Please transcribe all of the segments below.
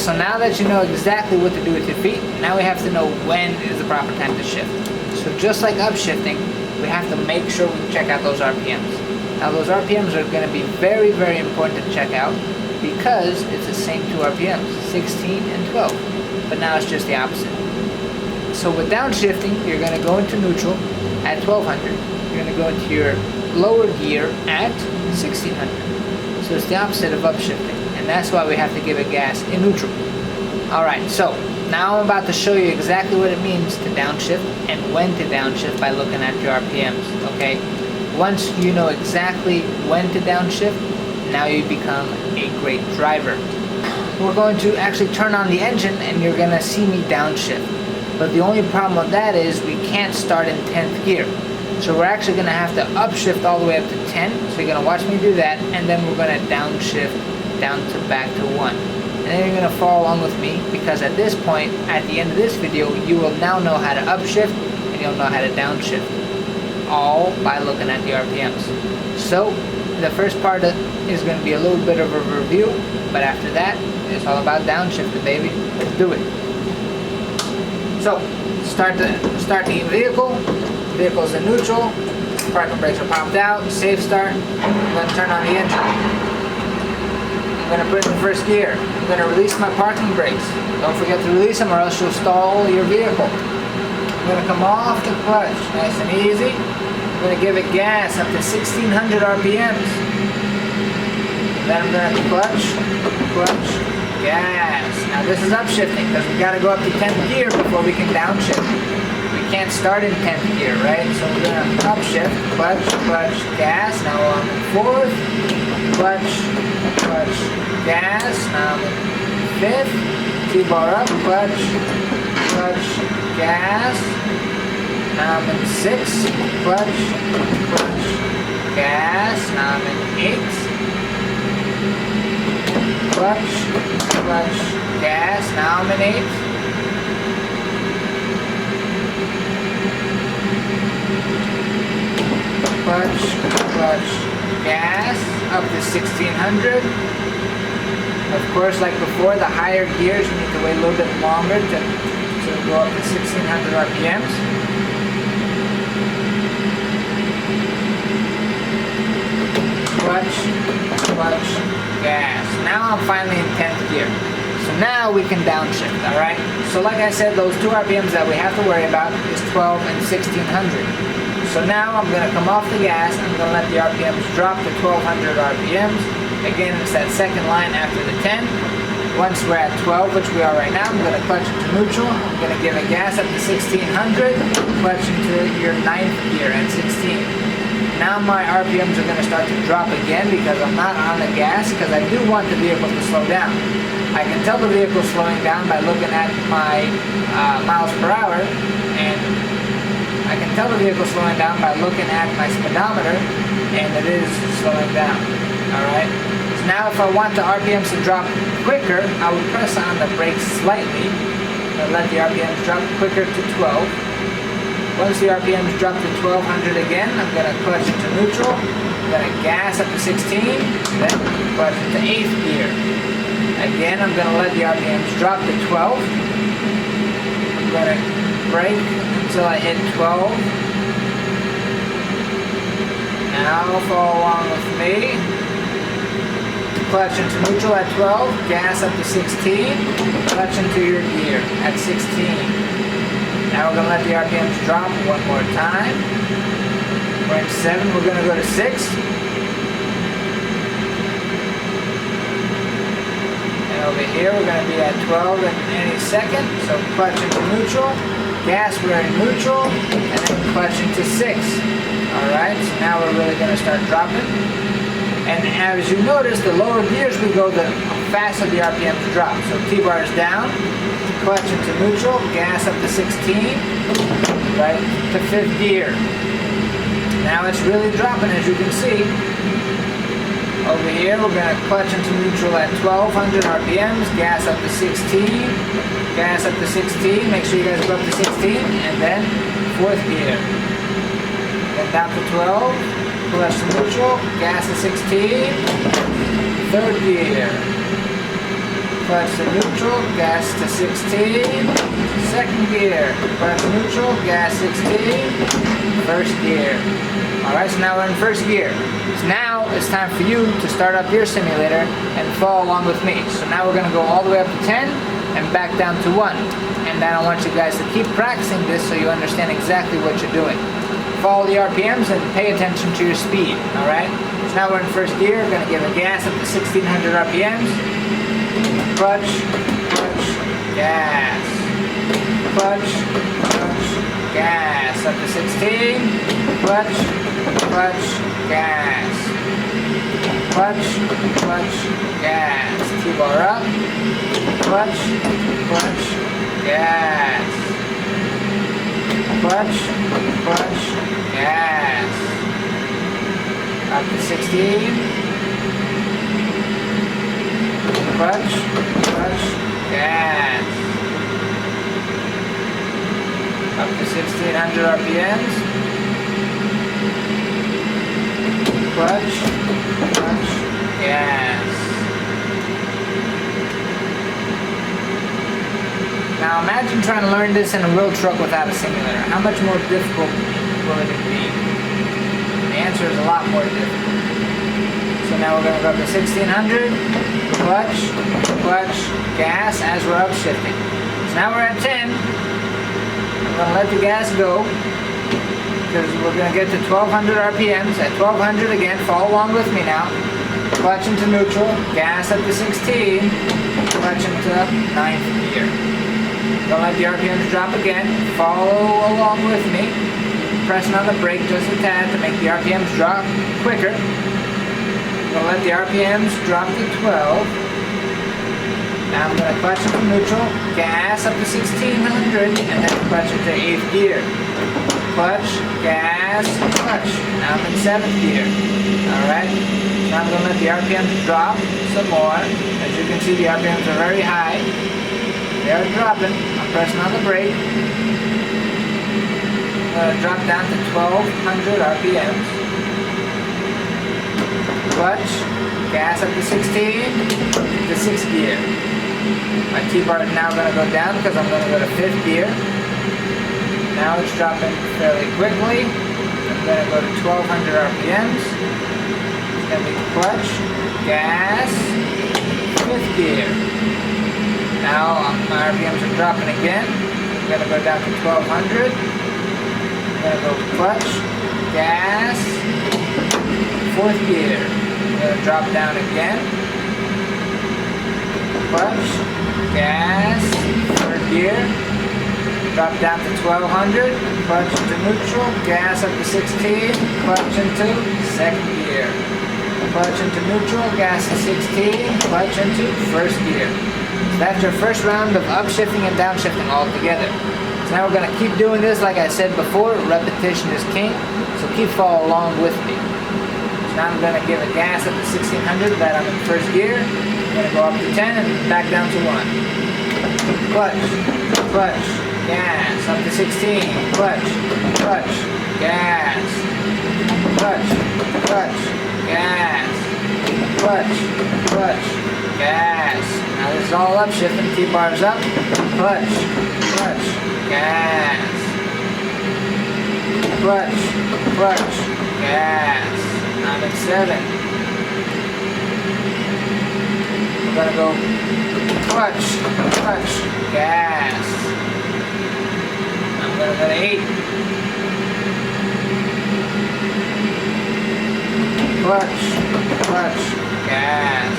So now that you know exactly what to do with your feet, now we have to know when is the proper time to shift. So just like upshifting, we have to make sure we check out those RPMs. Now those RPMs are going to be very, very important to check out because it's the same two RPMs, 16 and 12, but now it's just the opposite. So with downshifting, you're going to go into neutral at 1200. You're going to go into your lower gear at 1600. So it's the opposite of upshifting, and that's why we have to give it gas in neutral. Alright, so now I'm about to show you exactly what it means to downshift and when to downshift by looking at your RPMs, okay? Once you know exactly when to downshift, now you become a great driver. We're going to actually turn on the engine and you're going to see me downshift. But the only problem with that is we can't start in 10th gear. So we're actually going to have to upshift all the way up to 10. So you're going to watch me do that, and then we're going to downshift down to back to 1. And then you're going to follow along with me, because at this point, at the end of this video, you will now know how to upshift and you'll know how to downshift. All by looking at the RPMs. So the first part is going to be a little bit of a review, but after that, it's all about downshifting, baby. Let's do it. So, start the vehicle. Vehicle's in neutral. Parking brakes are popped out. Safe start. I'm going to turn on the engine. I'm going to put it in first gear. I'm going to release my parking brakes. Don't forget to release them or else you'll stall your vehicle. I'm going to come off the clutch. Nice and easy. I'm going to give it gas up to 1600 RPMs. Then I'm going to clutch, gas. Now this is upshifting because we got to go up to 10th gear before we can downshift. We can't start in 10th gear, right? So we're going to upshift, clutch, gas. Now I'm in 4th, clutch, gas. Now I'm in 5th, T-bar up, clutch, gas. Now I'm in 6th, clutch, gas. Now I'm in 8th. Clutch, gas. Now I'm in 8th. Clutch, gas. Up to 1600. Of course, like before, the higher gears, you need to wait a little bit longer to go up to 1600 RPMs. Clutch, gas. Now I'm finally in 10th gear. So now we can downshift, alright? So like I said, those two RPMs that we have to worry about is 12 and 1600. So now I'm going to come off the gas. I'm going to let the RPMs drop to 1200 RPMs. Again, it's that second line after the 10. Once we're at 12, which we are right now, I'm going to clutch into neutral. I'm going to give it gas up to 1600. Clutch into your 9th gear at 16. Now my RPMs are going to start to drop again because I'm not on the gas, because I do want the vehicle to slow down. I can tell the vehicle slowing down by looking at my miles per hour, and I can tell the vehicle slowing down by looking at my speedometer, and it is slowing down. Alright? So now if I want the RPMs to drop quicker, I would press on the brakes slightly and let the RPMs drop quicker to 12. Once the RPMs drop to 1200 again, I'm going to clutch into neutral. I'm going to gas up to 16, then clutch into 8th gear. Again, I'm going to let the RPMs drop to 12. I'm going to brake until I hit 12. Now follow along with me. Clutch into neutral at 12, gas up to 16, clutch into your gear at 16. Now we're going to let the RPMs drop one more time. We're in 7, we're going to go to 6. And over here we're going to be at 12 in any second. So clutch into neutral, gas, we're in neutral, and then clutch into 6. Alright, so now we're really going to start dropping. And as you notice, the lower gears we go, the faster the RPMs drop. So T-bar is down, clutch into neutral, gas up to 16, right to 5th gear. Now it's really dropping, as you can see. Over here, we're going to clutch into neutral at 1200 RPMs, gas up to 16, gas up to 16, make sure you guys go up to 16, and then 4th gear. Then down to 12. Clutch to neutral, gas to 16, 3rd gear, clutch to neutral, gas to 16, second gear, clutch neutral, gas 16, first gear. Alright, so now we're in first gear. So now it's time for you to start up your simulator and follow along with me. So now we're going to go all the way up to 10 and back down to 1. And then I want you guys to keep practicing this so you understand exactly what you're doing. Follow the RPMs and pay attention to your speed, alright? So now we're in first gear, we're going to give a gas up to 1600 RPMs. Clutch, clutch, gas. Clutch, clutch, gas. Up to 16. Clutch, clutch, gas. Clutch, clutch, gas. T-bar up. Clutch, clutch, gas. Clutch, clutch, gas. Up to 16. Clutch, clutch, gas. Up to 1600 RPMs. Clutch, clutch, gas. Now imagine trying to learn this in a real truck without a simulator. How much more difficult will it be? The answer is a lot more difficult. So now we're going to go up to 1600. Clutch, clutch, gas as we're upshifting. So now we're at 10. I'm going to let the gas go because we're going to get to 1200 RPMs. At 1200 again, follow along with me now. Clutch into neutral, gas up to 16, clutch into 9th gear. Don't let the RPMs drop again. Follow along with me. Pressing on the brake just a tad to make the RPMs drop quicker. We'll let the RPMs drop to 12. Now I'm going to clutch into neutral, gas up to 1600, and then clutch into 8th gear. Clutch, gas, clutch. Now I'm in 7th gear. Alright? Now I'm going to let the RPMs drop some more. As you can see, the RPMs are very high. They are dropping. I'm pressing on the brake. I'm going to drop down to 1200 RPMs. Clutch, gas up to 16, to 6th gear. My T-bar is now going to go down because I'm going to go to 5th gear. Now it's dropping fairly quickly. I'm going to go to 1200 RPMs. It's going to be clutch, gas, 5th gear. Now my RPMs are dropping again. I'm going to go down to 1200. I'm going to go clutch, gas, 4th gear. I'm going to drop down again. Clutch, gas, 3rd gear. Drop down to 1200. Clutch into neutral, gas up to 16. Clutch into 2nd gear. Clutch into neutral, gas to 16. Clutch into 1st gear. So that's your first round of upshifting and downshifting all together. So now we're going to keep doing this like I said before. Repetition is king. So keep following along with me. So now I'm going to give a gas up to 1600 that I'm in 1st gear. I'm going to go up to 10 and back down to 1. Clutch, clutch, gas, up to 16. Clutch, clutch, gas. Clutch, clutch, gas. Clutch, clutch, gas. Now this is all upshifting. T-bars up. Clutch, clutch, gas. Clutch, clutch, gas. I'm at 7. We're gonna go clutch, clutch, gas. I'm gonna go to 8. Clutch, clutch, gas.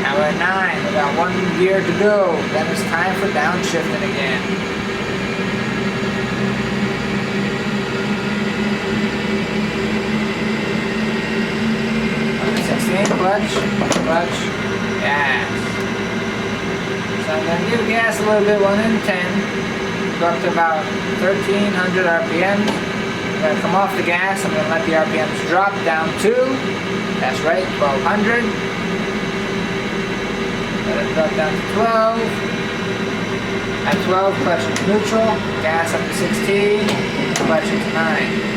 Now we're at 9. We got 1 gear to go. Then it's time for downshifting again. 16, clutch, clutch, gas. So I'm going to give gas a little bit, 1 in 10. Go up to about 1300 RPM. I'm going to come off the gas. I'm going to let the RPMs drop down to, that's right, 1200. Let it drop down to 12. At 12, clutch into neutral. Gas up to 16. Clutch into 9.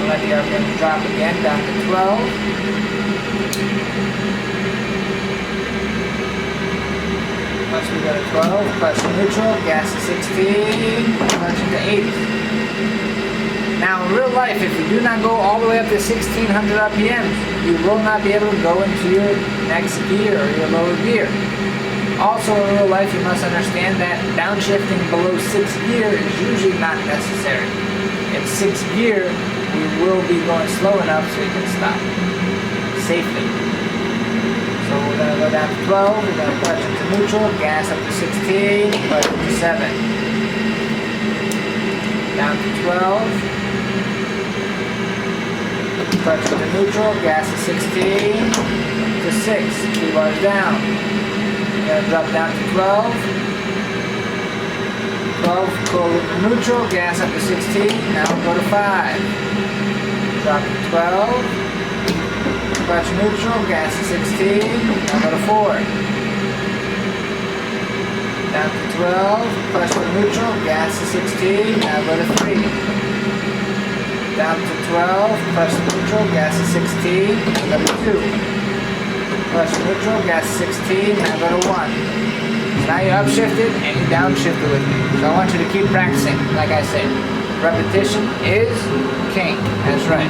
I'll let the RPMs drop again down to 12. Once we go to 12, clutch to neutral, gas to 16, clutch into 8. Now in real life, if you do not go all the way up to 1600 RPMs, you will not be able to go into your next gear or your lower gear. Also in real life, you must understand that downshifting below 6th gear is usually not necessary. In 6th gear, we will be going slow enough so you can stop safely. So we're going to go down to 12, we're going to clutch into neutral, gas up to 16, clutch into 7. Down to 12. Clutch into neutral, gas to 16, to 6, 2 bars down. We're going to drop down to 12. 12, pull into neutral, gas up to 16, now we'll go to 5. Drop to 12. Clutch neutral, gas to 16, now go to 4. Down to 12, clutch to neutral, gas to 16, now go to 3. Down to 12, clutch to neutral, gas to 16, now go to 2. Clutch neutral, gas to 16, now go to 1. So now you upshifted and you downshifted with me. So I want you to keep practicing, like I said. Repetition is king. That's right.